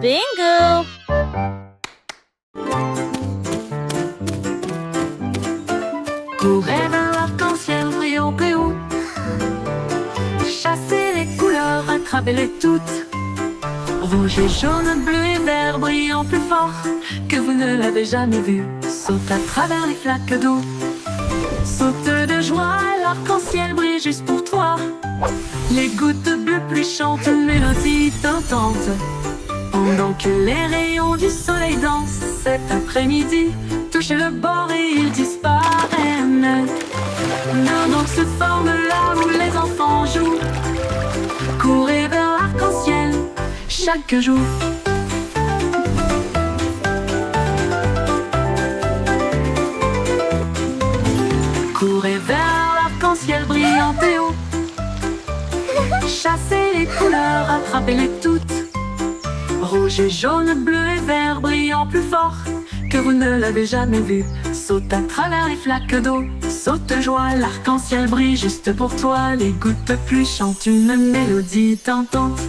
Bingo! Courez vers l'arc-en-ciel brillant plus haut. Chassez les couleurs, attrapez-les toutes. Rouge et jaune, bleu et vert brillant plus fort que vous ne l'avez jamais vu. Saute à travers les flaques d'eau. Saute de joie, l'arc-en-ciel brille juste pour toi. Les gouttes de bleu pluie chantent une mélodie tentante. Pendant que les rayons du soleil dansent cet après-midi, touchez le bord et ils disparaissent. Un donc se forme là où les enfants jouent. Courez vers l'arc-en-ciel chaque jour. Courez vers l'arc-en-ciel brillant et haut. Chassez les couleurs, attrapez-les toutes. Rouge et jaune, bleu et vert brillant plus fort que vous ne l'avez jamais vu. Saute à travers les flaques d'eau. Saute de joie, l'arc-en-ciel brille juste pour toi. Les gouttes de pluie chantent une mélodie tentante.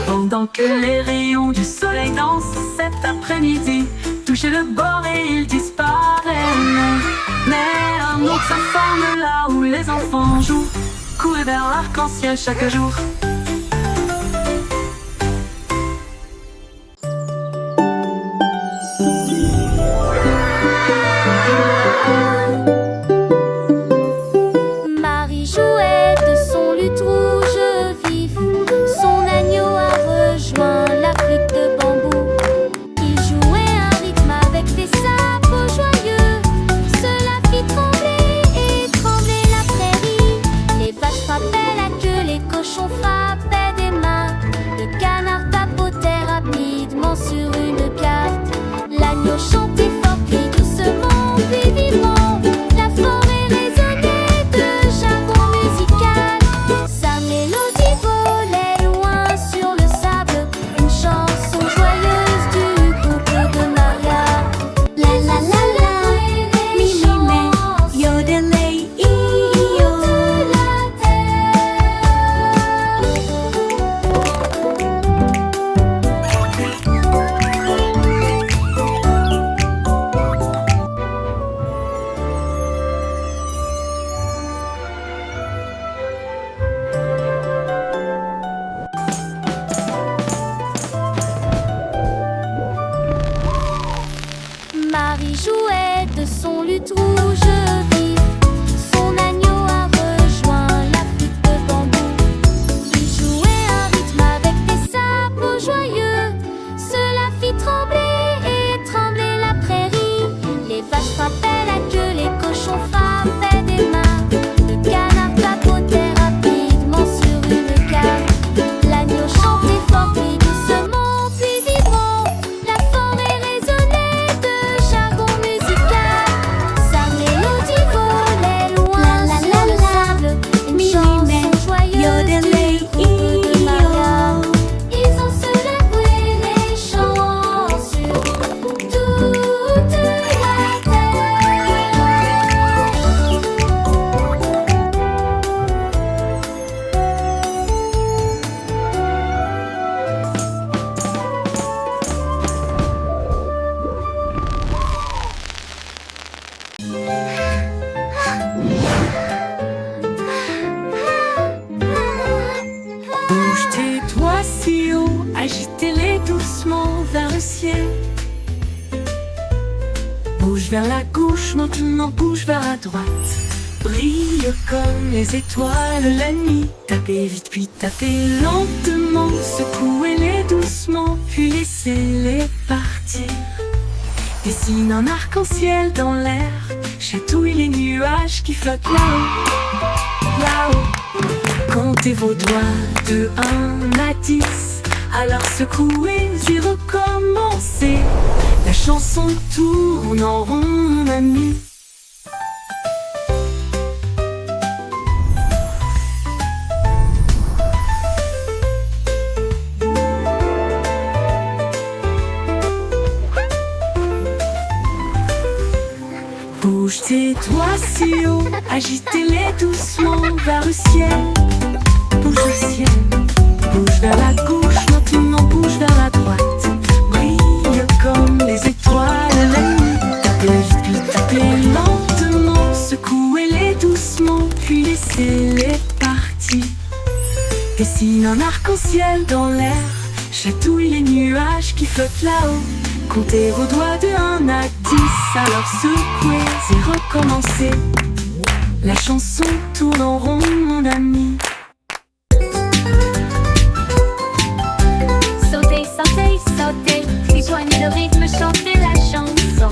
Pendant que les rayons du soleil dansent cet après-midi, touchez le bord et ils disparaissent. Mais un autre se forme là où les enfants jouent. Courez vers l'arc-en-ciel chaque jour. Marie jouait de son luth rouge vif. Son agneau a rejoint la flûte de bambou. Il jouait un rythme avec des sabots joyeux. Cela fit trembler et trembler la prairie. Les vaches frappaient la queue, les cochons frappaient des mains. Le canard tapotait rapidement sur une carte. L'agneau chantait fort, puis doucement, puis vivement. La forêt résonnait de jargon musical. Sa mélodie volait loin sur le sable. Une chanson joyeuse du couple de Maria. La la la la, mi mi me, yodelay iyo. De la terre. Marie jouait de son luth rouge vif. Son agneau a rejoint la flûte de bambou. Il jouait un rythme avec des sabots joyeux. Cela fit trembler et trembler la prairie. Les vaches frappaient la queue, les cochons frappaient des mains. Le canard tapotait rapidement sur une carte. L'agneau chantait fort, puis doucement, puis vibrant. La forêt résonnait de jargon musical. Sa mélodie volait loin sur le sable. Une chanson joyeuse du couple de Maria. Ils ont célébré les chants sur toute la terre. Bouge tes doigts si haut, agitez-les doucement vers le ciel. Bouge vers la gauche, maintenant bouge vers la droite. Brille comme les étoiles la nuit. Tapez vite puis tapez lentement. Secouez-les doucement puis laissez-les partir. Dessine un arc-en-ciel dans l'air. Chatouille les nuages qui flottent là-haut, là-haut. Comptez vos doigts de 1 à 10. Alors secouez et recommencez. La chanson tourne en rond, mon ami. Bouge tes doigts si haut, agitez-les doucement vers le ciel. Bouge au ciel, bouge vers la gauche, maintenant bouge vers la droite. Dessine un arc-en-ciel dans l'air, chatouille les nuages qui flottent là-haut. Comptez vos doigts de 1 à 10, alors secouez et recommencez. La chanson tourne en rond, mon ami. Sautez, sautez, sautez, rejoignez le rythme, chantez la chanson.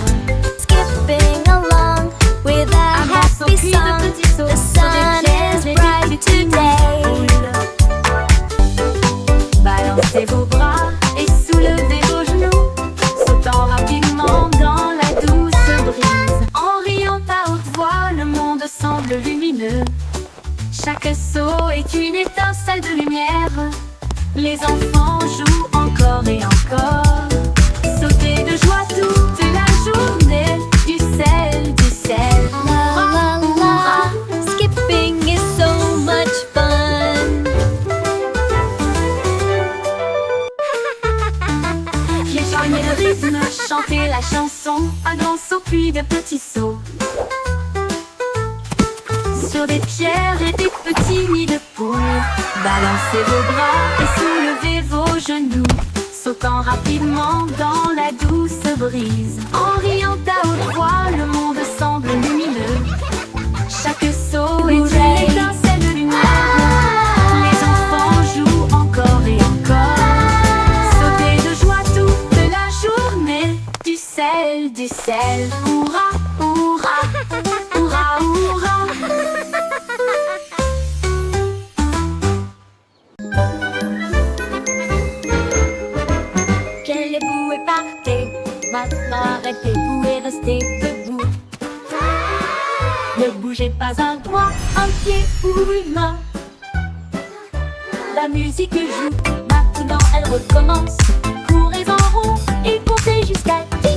Skipping along with a happy song. The sun is bright today. Balancez vos bras et soulevez vos genoux, sautant rapidement dans la douce brise. En riant à haute voix, le monde semble lumineux. Chaque saut est une étincelle de lumière. Les enfants jouent encore et encore. Sautez de joie toute la journée. Du sel, du sel. La la la, skipping is so much fun. Rejoignez le rythme, chantez la chanson. Un grand saut puis de petits sauts. Sur des pierres et des petits nids de poules. Balancez vos bras et soulevez vos genoux, sautant rapidement dans la douce brise. En riant à haute voix, le monde semble lumineux. Chaque saut est une étincelle de lumière. Les enfants jouent encore et encore. Sautez de joie toute la journée. Du sel, du sel. Hurrah, hurrah, hurrah, hurrah. Levez-vous et partez. Maintenant arrêtez-vous et restez debout. Ne bougez pas un doigt, un pied ou une main. La musique joue, maintenant elle recommence. Courez en rond et comptez jusqu'à 10.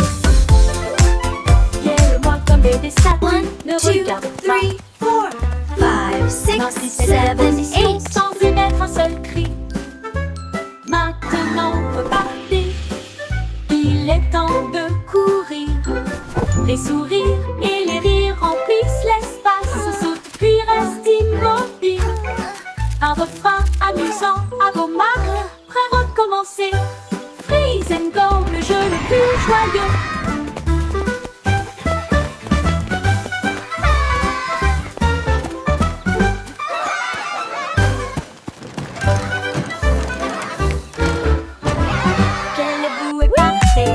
Guère-moi comme des statues, ne 1, 2, regarde 3, pas. 4, 5, 6, 7, 8. Sans émettre un seul cri. Maintenant repartez. Il est temps de courir. Les sourires et les rires remplissent l'espace. Saute puis reste immobile. Un refrain amusant à vos marques. Prêt à recommencer. Freeze and go, le jeu le plus joyeux. Levez-vous et partez.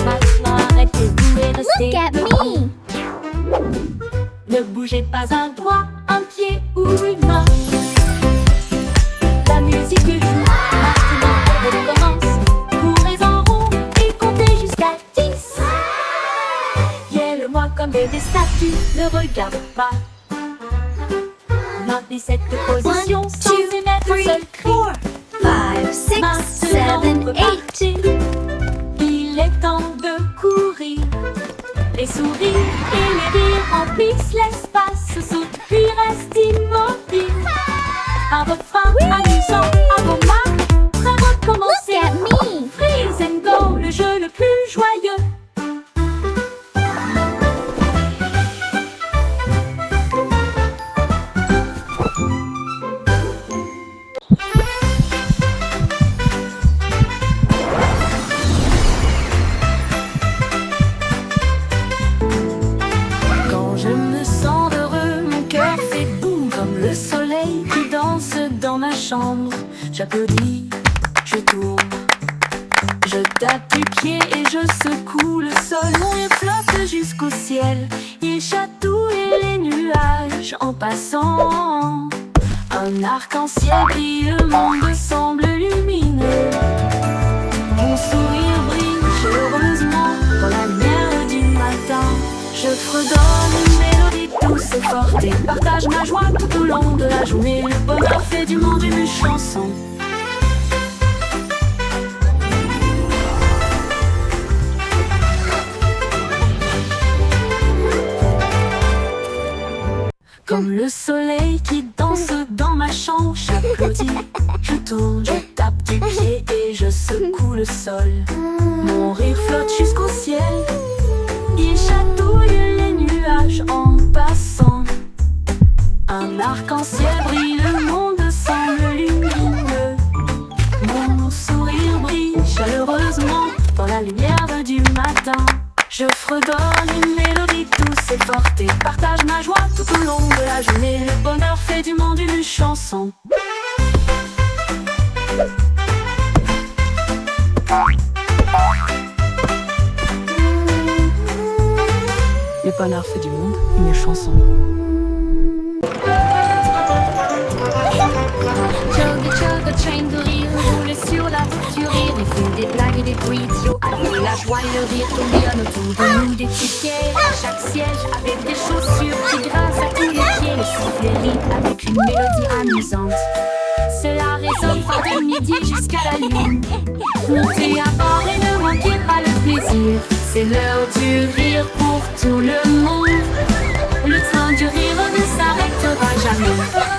Maintenant arrêtez-vous et restez. Look at me. Ne bougez pas un doigt, un pied ou une main. La musique joue, maintenant elle recommence. Courez en rond et comptez jusqu'à 10. Guère-moi comme des statues, ne regarde pas. Maintenez cette position 1, sans 2, émettre un seul cri. 5, 6, 7, Maintenant 8. repartez. Il est temps de courir. Les sourires et les rires remplissent l'espace. Saute puis reste immobile. Un refrain amusant à vos marques. Prêt à recommencer. Look at me. Freeze and go, le jeu le plus joyeux. Quand je me sens heureux, mon cœur fait boum comme le soleil qui danse dans ma chambre. J'applaudis, je tourne, je tape du pied et je secoue le sol. Mon rire flotte jusqu'au ciel, il chatouille les nuages en passant. Un arc-en-ciel brille, le monde semble lumineux. Mon sourire brille heureusement dans la lumière du matin. Je fredonne une mélodie douce et forte et partage ma joie tout au long de la journée. Le bonheur fait du monde une chanson. Comme le soleil qui danse dans ma chambre, j'applaudis, je tourne, je tape du pied et je secoue le sol. Mon rire flotte jusqu'au ciel, il chatouille les nuages en passant. Un arc-en-ciel brille, le monde semble lumineux. la lumière du matin. Je fredonne une mélodie douce et forte et partage ma joie tout au long de la journée. Le bonheur fait du monde une chanson. Le bonheur fait du monde une chanson. Chug train de rire roule sur la voiture. Il fait des blagues et des bruits idiots. Alors la joie et le rire tourbillonnent autour de nous. Des tickets à chaque siège avec des chaussures qui grincent à tous les pieds. Le sifflet rit avec une mélodie amusante. Cela résonne fort de midi jusqu'à la lune. Montez à bord et ne manquez pas le plaisir. C'est l'heure du rire pour tout le monde. Le train du rire ne s'arrêtera jamais.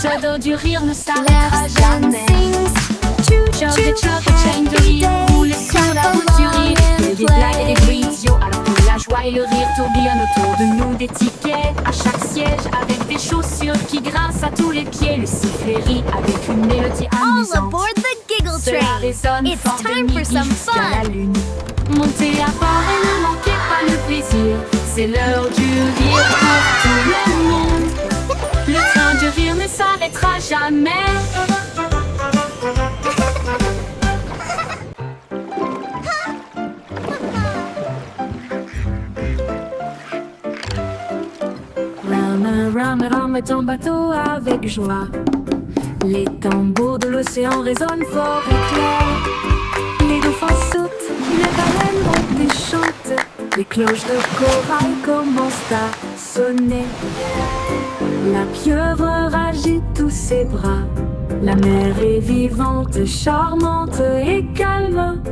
Ce dos du rire ne s'arrêtera jamais. Chug train de rire roule sur la route du rire. Il y a des blagues et des bruits idiots. Alors que la joie et le rire tourbillonnent autour de nous. Des tickets à chaque siège avec des chaussures qui grincent à tous les pieds. Le sifflet rit avec une mélodie All amusante. aboard the Giggle Cela Train! résonne It's fort de time for midi some jusqu'à la fun! lune. Montez à bord et ne manquez pas le plaisir. C'est l'heure du rire pour tout le monde. Le train du rire ne s'arrêtera jamais. Rame ton bateau avec joie. Les tambours de l'océan résonnent fort et clair. Les dauphins sautent, les baleines montent et chantent. Les cloches de corail commencent à sonner. La pieuvre agite tous ses bras. La mer est vivante, charmante et calme.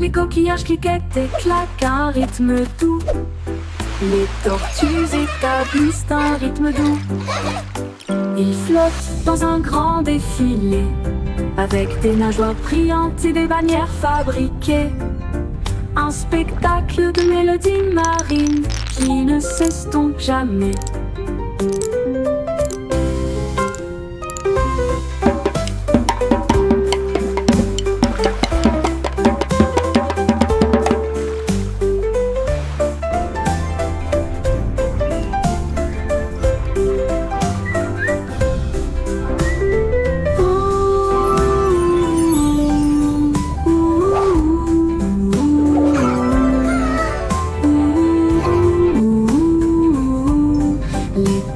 Les coquillages cliquettent et claquent un rythme doux. Les tortues établissent un rythme doux. Ils flottent dans un grand défilé, avec des nageoires brillantes et des bannières fabriquées. Un spectacle de mélodies marines qui ne s'estompe jamais.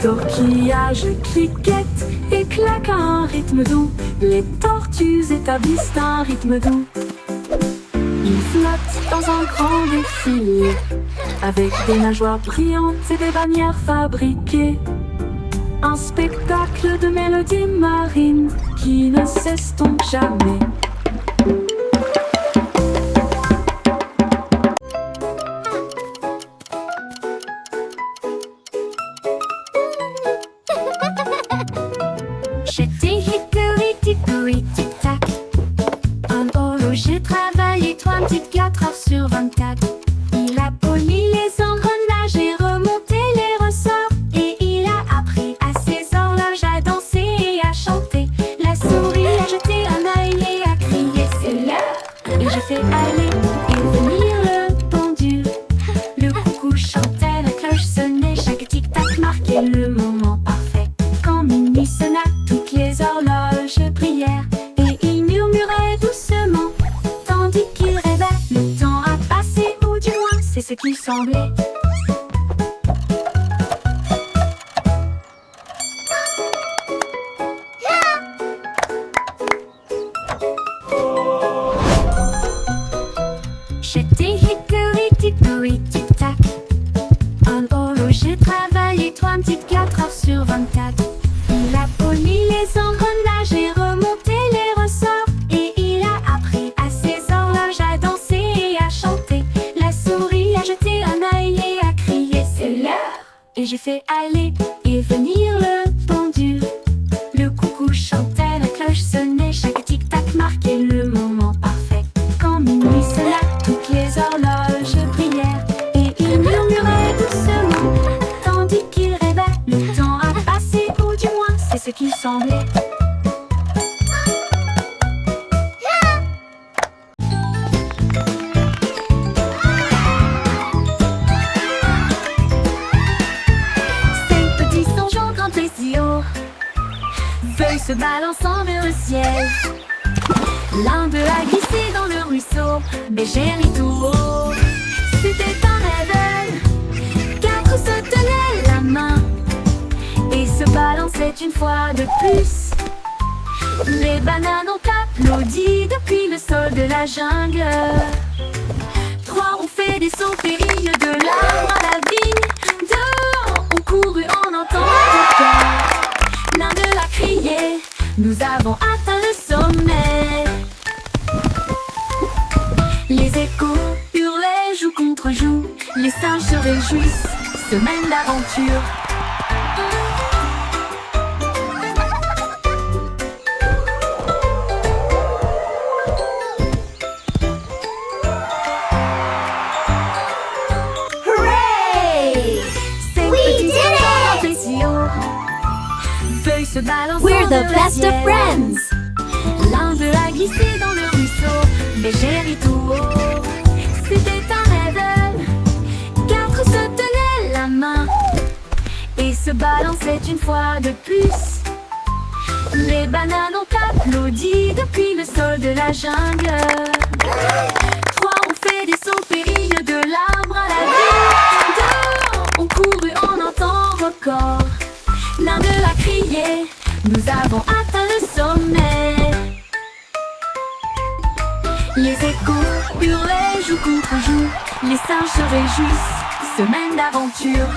Torquillages cliquettent et claquent à un rythme doux. Les tortues établissent un rythme doux. Ils flottent dans un grand défilé, avec des nageoires brillantes et des bannières fabriquées. Un spectacle de mélodies marines qui ne s'estompe jamais. J'étais hickory dickory tic tac. En holo j'ai travaillé 34 heures sur 24. Il a poli les engrenages et remonté les ressorts. Et il a appris à ses horloges à danser et à chanter. La souris a jeté un œil et a crié c'est l'heure. Et j'ai fait aller et venir le pendule. Le coucou chantait, la cloche sonnait, chaque tic-tac marquait le moment parfait. Quand minuit sonna, toutes les horloges brillèrent et il murmurait doucement, tandis qu'il rêvait. Le temps a passé, ou du moins c'est ce qui semblait. J'étais hickory dickory tic tac. En holo j'ai travaillé 34 heures sur 24. Il a poli les engrenages et remonté les ressorts. Et il a appris à ses horloges à danser et à chanter. La souris a jeté un œil et a crié c'est l'heure. Et j'ai fait aller et venir le pendule. Le coucou chantait, la cloche sonnait, chaque tic-tac marquait le moment parfait. Quand minuit sonna, toutes les ressembler. Cinq petits songeons grands et si haut, feuilles se balançant vers le ciel. L'un d'eux a glissé dans le ruisseau, Bégérie tout haut. C'était un rêve, quatre se tenaient la main et se balançaient une fois de plus. Les bananes ont applaudi depuis le sol de la jungle. Trois ont fait des sauts périlleux de l'arbre à la vigne. Deux ont couru en entendant le cœur. L'un d'eux a crié, nous avons atteint le sommet. Les échos hurlaient joue contre joue. Les singes se réjouissent, semaine d'aventure. Hooray! Cinq We petits did singes it! montaient si haut, feuilles se balançant We're the vers le best of ciel. friends! L'un d'eux a glissé dans le ruisseau, Bégérie tout haut. C'était un rêve, quatre se tenaient la main et se balançaient une fois de plus. Les bananes ont applaudi depuis le sol de la jungle. Trois ont fait des sauts périlleux de l'arbre à la vigne. Deux ont couru en un temps record. L'un d'eux a crié, nous avons atteint le sommet. Les échos hurlaient joue contre joue. Les singes se réjouissent, semaine d'aventure.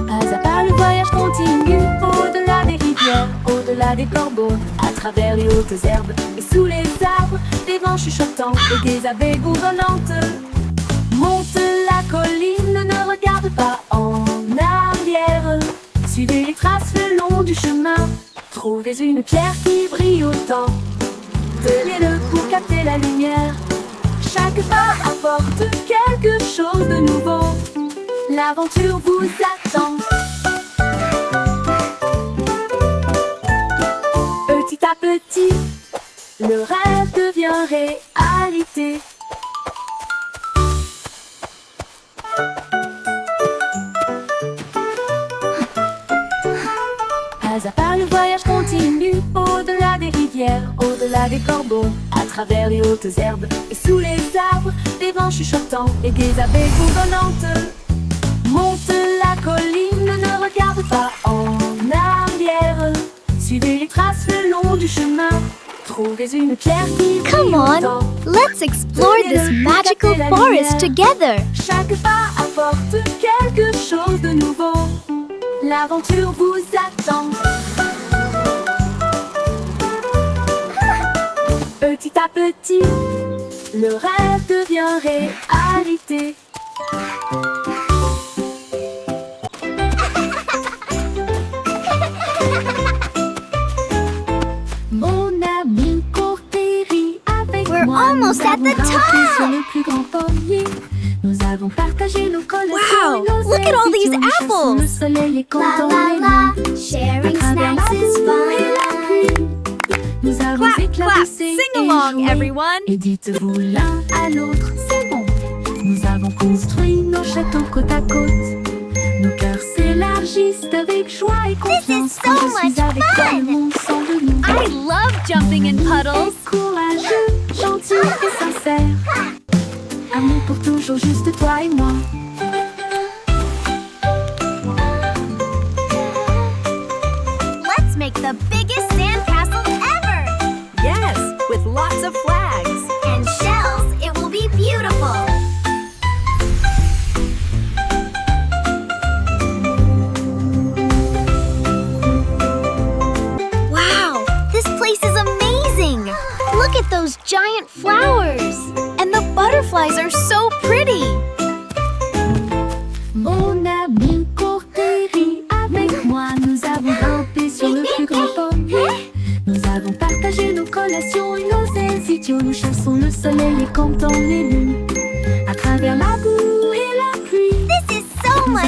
Pas à pas le voyage continue, au-delà des rivières, au-delà des corbeaux, à travers les hautes herbes et sous les arbres, des vents chuchotants et des abeilles bourdonnantes. Monte la colline, ne regarde pas en arrière. Suivez les traces le long du chemin. Trouvez une pierre qui brille autant. Tenez-le pour capter la lumière. Chaque pas apporte quelque chose de nouveau. L'aventure vous attend. Petit à petit, le rêve devient réalité. Pas à pas le voyage continue, au-delà des rivières, au-delà des corbeaux, à travers les hautes herbes et sous les arbres, des vents chuchotants et des abeilles bourdonnantes. Monte la colline, ne regarde pas en arrière. Suivez les traces le long du chemin. Trouvez une pierre qui brille Come on, autant. let's explore this magical forest together! Chaque pas apporte quelque chose de nouveau. L'aventure vous attend. Petit à petit, le rêve devient réalité. Mon ami court et rit avec We're moi. almost Nous at avons the grimpé top. sur le plus grand pommier. Nous avons partagé nos collations Wow, et nos look at all these ailes. Nous chassons apples. le soleil et La comptons la les la, nuits. sharing À travers la snacks is boue et la fun! pluie, nous avons Clap, éclaboussé clap, et sing along, joué. everyone. Et dites-vous l'un à l'autre, c'est bon. Nous avons construit nos châteaux côte à côte. Nos cœurs s'élargissent avec joie et confiance. so Quand je suis much avec toi, fun. le monde semble nous. I love jumping in puddles. Courageux, gentil et sincère. Amour pour toujours, juste toi et moi. Let's make the biggest sandcastle ever! Yes, with lots of flags. And shells, it will be beautiful! Wow, this place is amazing! Look at those giant flowers! And the butterflies are so pretty! Mon ami court et rit avec moi. Nous avons grimpé sur le plus grand pommier. Nous avons partagé nos collations et nos ailes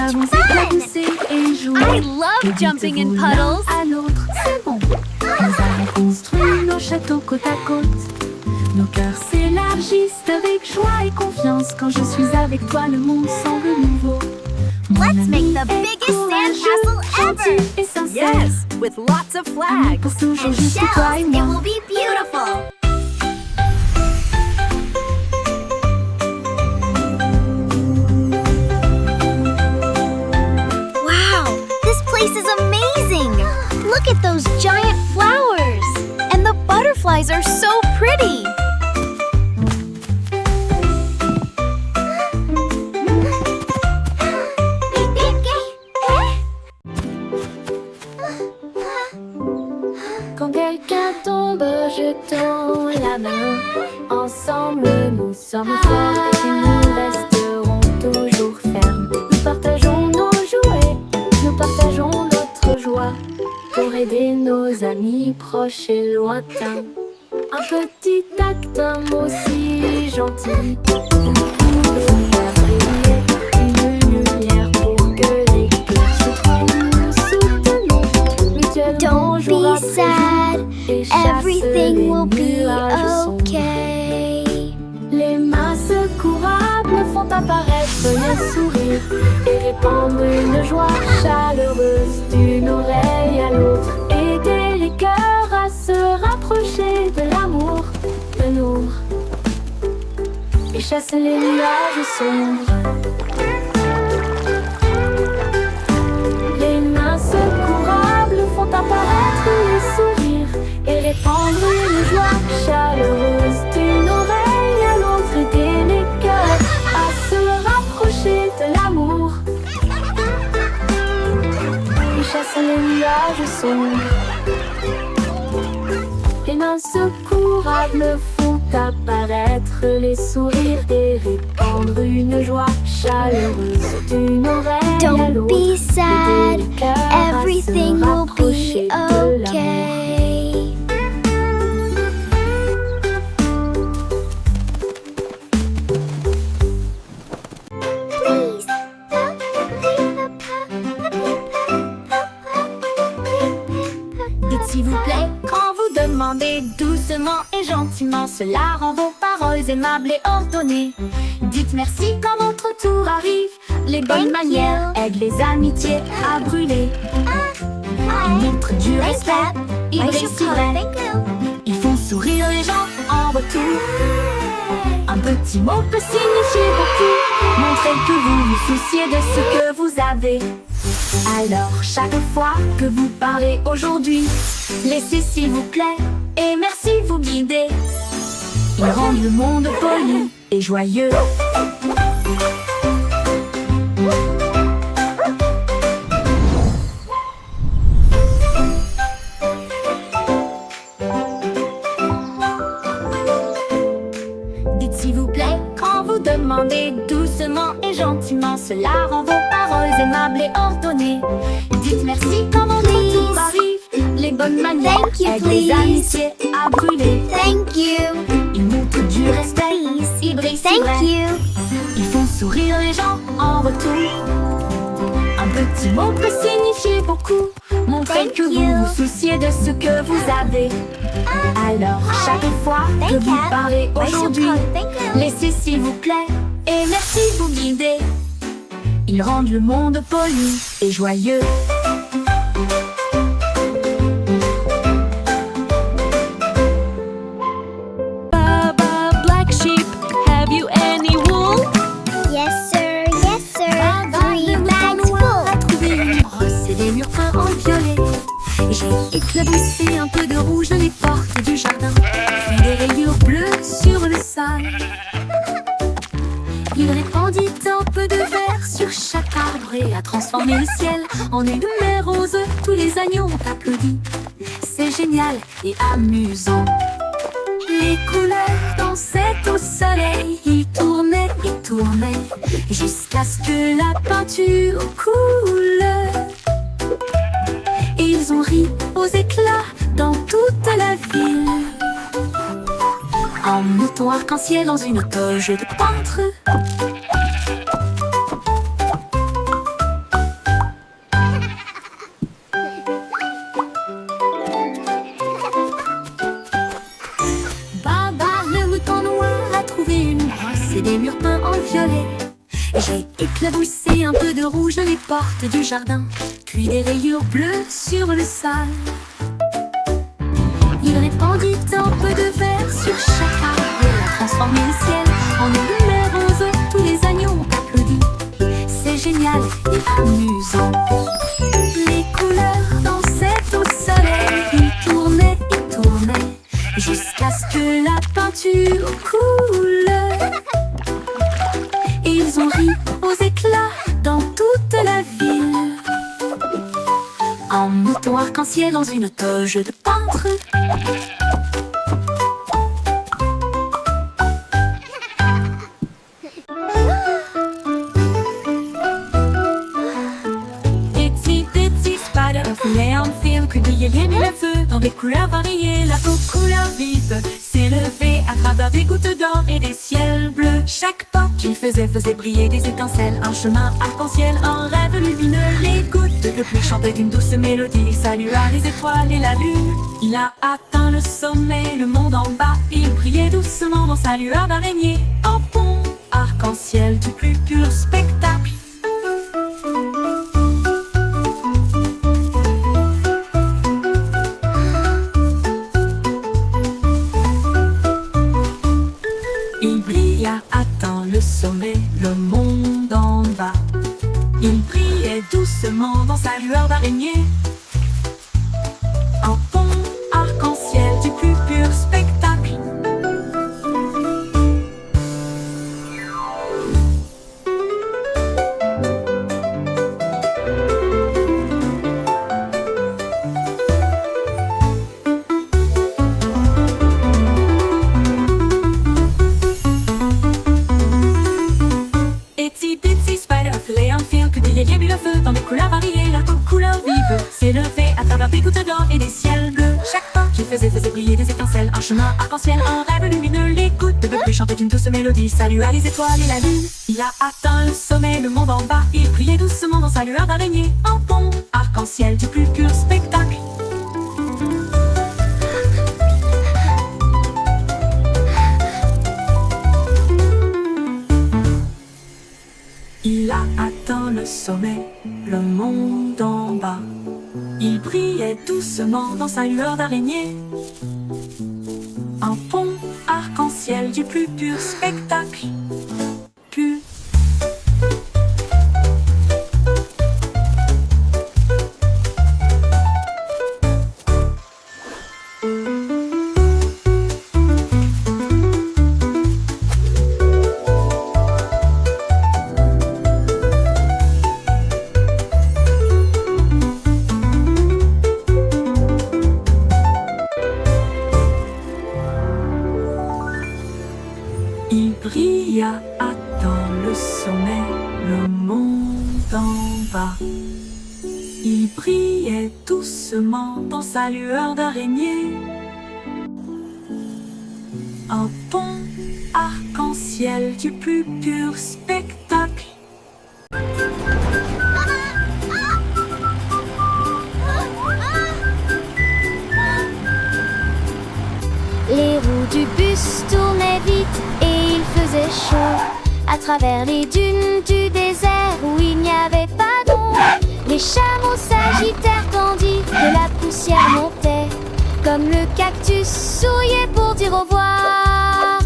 avons éclaboussé et joué. I love jumping in puddles. À l'autre, c'est bon. Nous avons construit nos châteaux côte à côte. Nos cœurs s'élargissent avec joie et confiance. Quand je suis avec toi, le monde semble nouveau. Mon Let's ami make the est biggest courageux, sandcastle ever. gentil et sincère. Yes, with lots of Ami flags. pour toujours, And juste toi et shells, it moi. will be beautiful. Wow, this place is amazing. Look at those giant flowers. And the butterflies are so pretty. Quand quelqu'un tombe, je tends la main. Ensemble, nous sommes forts et nous resterons toujours fermes. Nous partageons nos jouets, nous partageons notre joie pour aider nos amis proches et lointains. Un petit acte, un mot si gentil. Vous pouvez faire briller une lumière pour que les cœurs se trouvent. Nous soutenons mutuellement jour Don't be après sad, jour et chassent everything les will be nuages sombres. okay. Les mains secourables font apparaître les sourires et répandre une joie chaleureuse d'une oreille à l'autre. Aider les cœurs à se rapprocher de l'amour, de nous, et chasser les nuages sombres. Les mains secourables font apparaître les sourires et répandre une joie chaleureuse d'une oreille à l'autre. Aider les cœurs à se rapprocher de l'amour et chasser les nuages sombres. Les mains secourables font apparaître les sourires et répandre une joie chaleureuse d'une oreille à Don't l'autre. be sad, Aider les cœurs à se everything will rapprocher be de l'amour. okay. Please. Dites s'il vous plaît quand vous demandez doucement et gentiment. Cela rend vos paroles aimables et ordonnées. Dites merci quand votre tour arrive. Les bonnes Thank manières you. aident les amitiés à brûler. Ils montrent du respect, ils I brillent should si call. vrai. Thank you. Ils font sourire les gens en retour. Un petit mot peut signifier beaucoup. Montrez que vous vous souciez de ce que vous avez. Alors chaque fois que vous parlez aujourd'hui, laissez s'il vous plaît et merci vous guider. Ils rendent le monde poli et joyeux. Dites s'il vous plaît quand vous demandez doucement et gentiment. Cela rend vos paroles aimables et ordonnées. Dites merci quand votre tour arrive. Les bonnes manières Thank you, aident les please. amitiés à brûler. Thank you. Ils montrent du respect, Please. ils brillent si Thank vrai. you. Ils font sourire les gens en retour. Un petit mot peut signifier beaucoup. Montrez Thank que vous you. vous souciez de ce que vous avez. Alors chaque fois que Thank vous you. parlez I should aujourd'hui, call. Thank you. laissez s'il vous plaît et merci vous guider. Ils rendent le monde poli et joyeux. Baba, black sheep, have you any wool? Yes, sir. Yes, sir. Baba, 3 le bags mouton noir a full. trouvé une brosse et des murs peints en violet. J'ai éclaboussé un peu de rouge les portes du jardin, puis des rayures bleues sur le sol. Il répandit un peu de vert sur chaque arbre et a transformé le ciel en une mer rose. Tous les agneaux ont applaudi. C'est génial et amusant. Les couleurs dansaient au soleil. Ils tournaient et tournaient jusqu'à ce que la peinture coule. Et ils ont ri aux éclats dans toute la ville. Un mouton arc-en-ciel dans une toge de peintre. en violet. J'ai éclaboussé un peu de rouge les portes du jardin, puis des rayures bleues sur le sol. Il répandit un peu de vert sur chaque arbre et a transformé le ciel en une lumière rose. Tous les agneaux ont applaudi. C'est génial et amusant. Les couleurs dansaient au soleil. Ils tournaient et tournaient jusqu'à ce que la peinture coule. Et ils ont ri aux éclats dans toute la ville. Un mouton arc-en-ciel dans une toge de peintre. Itsy bitsy spider voulait en film que brillait les mille feux dans des couleurs variées. La peau couleur vive s'élevait à travers des gouttes d'or et des ciels bleus. Chaque pas qu'il faisait briller des étincelles. Un chemin arc-en-ciel, un rêve lumineux. Les gouttes de pluie chantaient une douce mélodie. Il salua les étoiles et la lune. Il a atteint le sommet, le monde en bas. Il brillait doucement dans sa lueur d'araignée. Un pont arc-en-ciel du plus pur spectacle. Il brilla, atteint le sommet, le monde en bas. Il brillait doucement dans sa lueur d'araignée. Un pont arc-en-ciel du plus pur spectacle. Itsy bitsy spider voulait un fil que brillait les mille feux dans des couleurs variées. La peau couleur vive s'élevait à travers des gouttes d'or et des ciels bleus. Chaque pas qu'il faisait briller des étincelles. Un chemin arc-en-ciel, un rêve lumineux. Les gouttes de pluie chantaient une douce mélodie. Salua les étoiles et la lune. Il a atteint le sommet, le monde en bas. Il brillait doucement dans sa lueur d'araignée. Un pont arc-en-ciel du plus pur spectacle. Il a atteint le sommet, le monde en bas. Il brillait doucement dans sa lueur d'araignée. Un pont arc-en-ciel du plus pur spectacle. Pur. Il brilla, atteint le sommet, le monde en bas. Il brillait doucement dans sa lueur d'araignée. Un pont arc-en-ciel du plus pur spectacle. Les roues du bus tournaient vite et il faisait chaud. À travers les dunes du désert où il n'y avait pas d'ombre, les chameaux s'agitèrent tandis que la poussière montait. Comme le cactus souriait pour dire au revoir.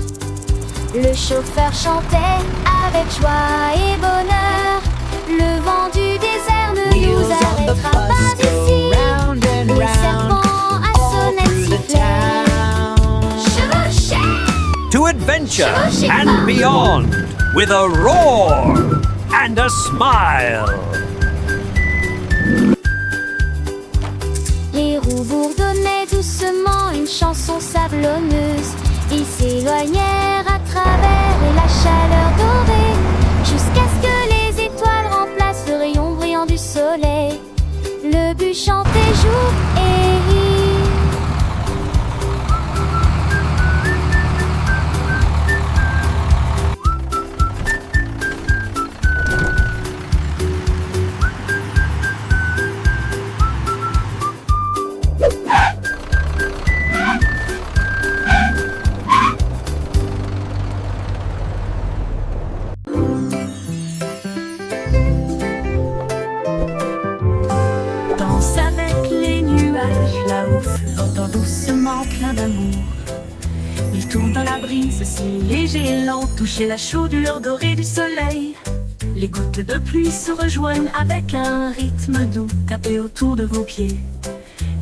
Le chauffeur chantait avec joie et bonheur. Le vent du désert ne nous arrêtera pas ici. Les serpents à sonnette sifflaient. To adventure and beyond with a roar and a smile. Les roues bourdonnaient doucement une chanson sablonneuse. Ils s'éloignèrent à travers la chaleur dorée, jusqu'à ce que les étoiles remplacent le rayon brillant du soleil. Le bus chantait jour et nuit. plein d'amour. Il tourne dans la brise, si léger et lent, toucher la chaudure dorée du soleil. Les gouttes de pluie se rejoignent avec un rythme doux, tapé autour de vos pieds.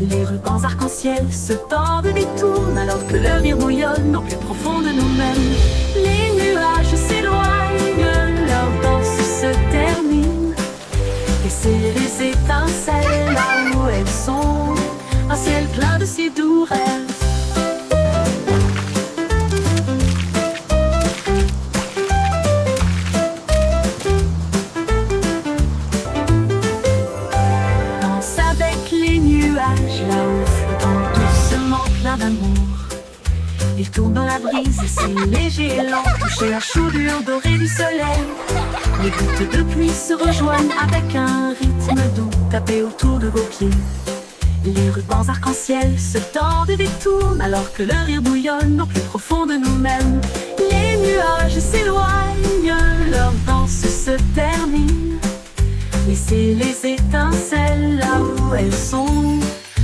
Les rubans arc-en-ciel se tordent et détournent alors que le rire bouillonne au plus profond de nous-mêmes. Les nuages s'éloignent, leur danse se termine. Laissez les étincelles là où elles sont, un ciel plein de si doux rêves. Là-haut, flottant doucement plein d'amour. Il tourne dans la brise, c'est léger et lent, toucher la chaudure dorée du soleil. Les gouttes de pluie se rejoignent avec un rythme doux, tapé autour de vos pieds. Les rubans arc-en-ciel se tordent et détournent alors que le rire bouillonne au plus profond de nous-mêmes. Les nuages s'éloignent, leur danse se termine. Laissez les étincelles là où elles sont,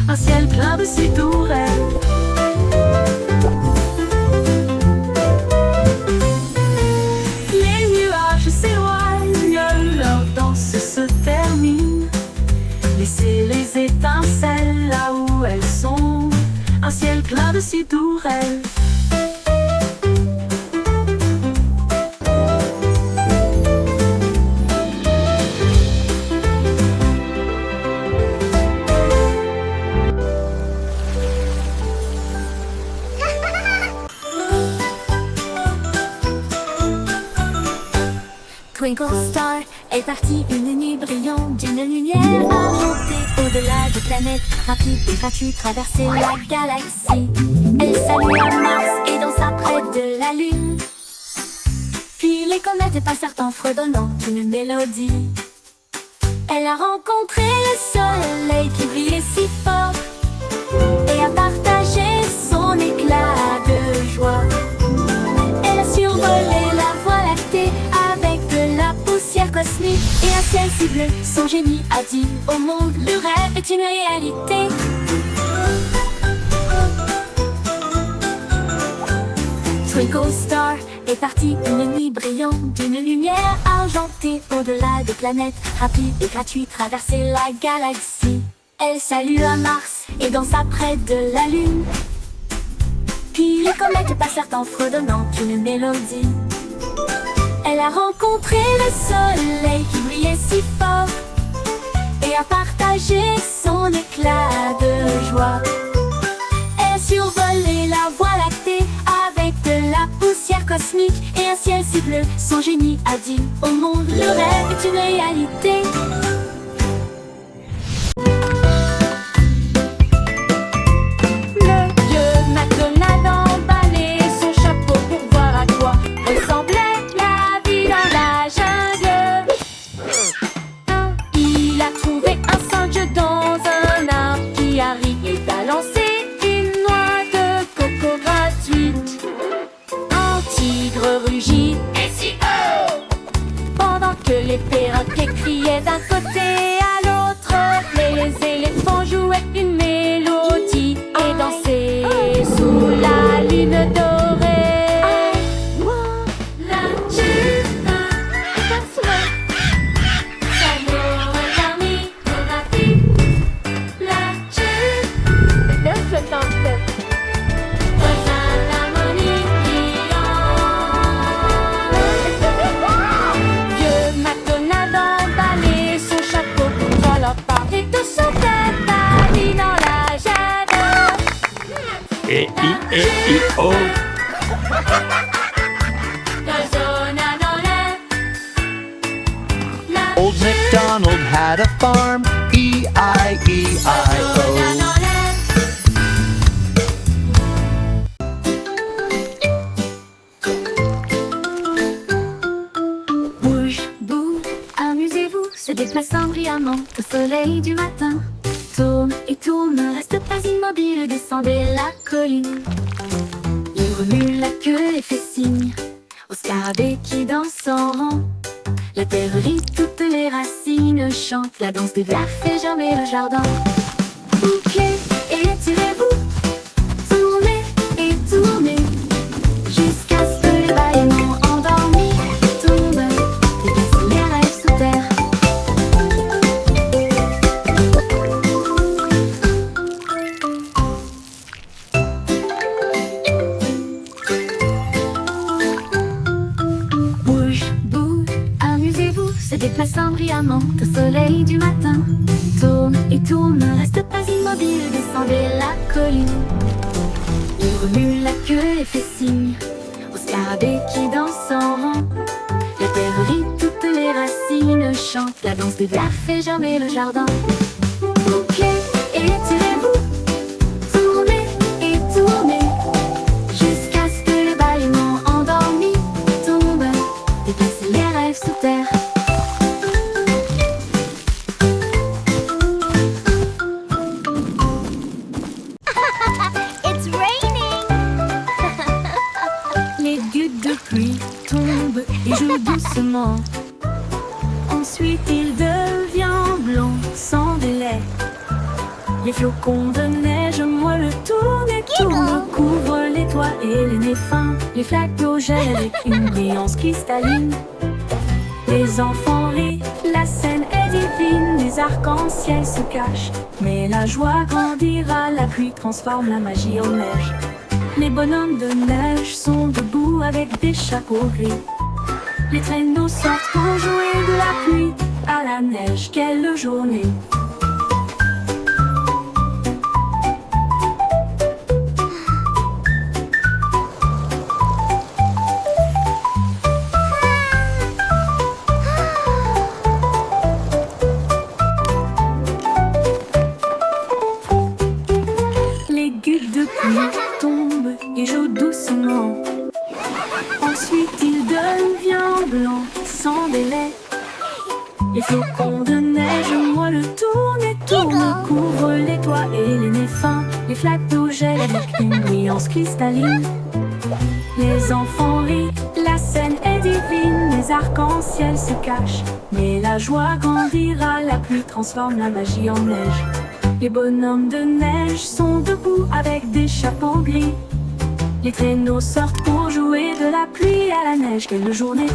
un ciel plein de si doux rêves. Les nuages s'éloignent, leur danse se termine. Laissez les étincelles là où elles sont, un ciel plein de si doux rêves. Twinkle Star est partie une nuit brillante d'une lumière argentée. Au-delà des planètes, rapide et gratuite, traverser la galaxie. Elle salua Mars et dansa près de la Lune. Puis les comètes passèrent en fredonnant une mélodie. Elle a rencontré le soleil qui brillait si fort et a partagé son éclat de joie. Elle a survolé la voie lactée avec de la poussière cosmique et un ciel si bleu. Son génie a dit au monde, le rêve est une réalité. Twinkle Star est partie une nuit brillante d'une lumière argentée. Au-delà des planètes, rapide et gratuite, traverser la galaxie. Elle salua Mars et dansa près de la Lune. Puis les comètes passèrent en fredonnant une mélodie. Elle a rencontré le soleil qui brillait si fort et a partagé son éclat de joie. Elle a survolé la voie lactée avec de la poussière cosmique et un ciel si bleu. Son génie a dit au monde, le rêve est une réalité. Les perroquets criaient d'un côté à l'autre, les éléphants jouaient une mélodie et dansaient sous la lune dorée. La China, la China, E-I-E-I-O. Old MacDonald had a farm, E-I-E-I-O. Bouge, bouge, amusez-vous, se déplaçant brillamment au soleil du matin. Tourne et tourne, ne reste pas immobile, descendez la colline. Il remue la queue et fait signe au scarabée qui danse en rang. La terre rit, toutes les racines chantent, la danse des vers fait germer le jardin. Bouquet et étirez-vous, tournez déplaçant brillamment au soleil du matin. Tourne et tourne, ne reste pas immobile, descendez la colline. Il remue la queue et fait signe au scarabée qui danse en rond. La terre rit, toutes les racines chantent, la danse des vers fait germer le jardin. Bouclez et tirez-vous, tournez et tournez, jusqu'à ce que le bâillement endormi tombe, déplacez les rêves sous terre. It's raining! Les gouttes de pluie tombent et jouent doucement. Ensuite il devient blanc sans délai. Les flocons de neige moelleux tournent et tournent, couvrent les toits et les nez fins. Les flaques d'eau gèlent avec une brillance cristalline. Les enfants rient, la scène est divine. Les arcs-en-ciel se cachent, mais la joie grandira. La pluie transforme la magie en neige. Les bonhommes de neige sont debout avec des chapeaux gris. Les traîneaux sortent pour jouer de la pluie à la neige. Quelle journée! Les gouttes de pluie tombent et jouent doucement. Ensuite il devient blanc sans délai. Les flocons de neige moelleux tournent et tournent, couvrent les toits et les nez fins. Les flaques d'eau gèlent avec une brillance cristalline. Les enfants rient, la scène est divine. Les arcs-en-ciel se cachent, mais la joie grandira. La pluie transforme la magie en neige. Les bonhommes de neige sont debout avec des chapeaux gris. Les traîneaux sortent pour jouer de la pluie à la neige. Quelle journée!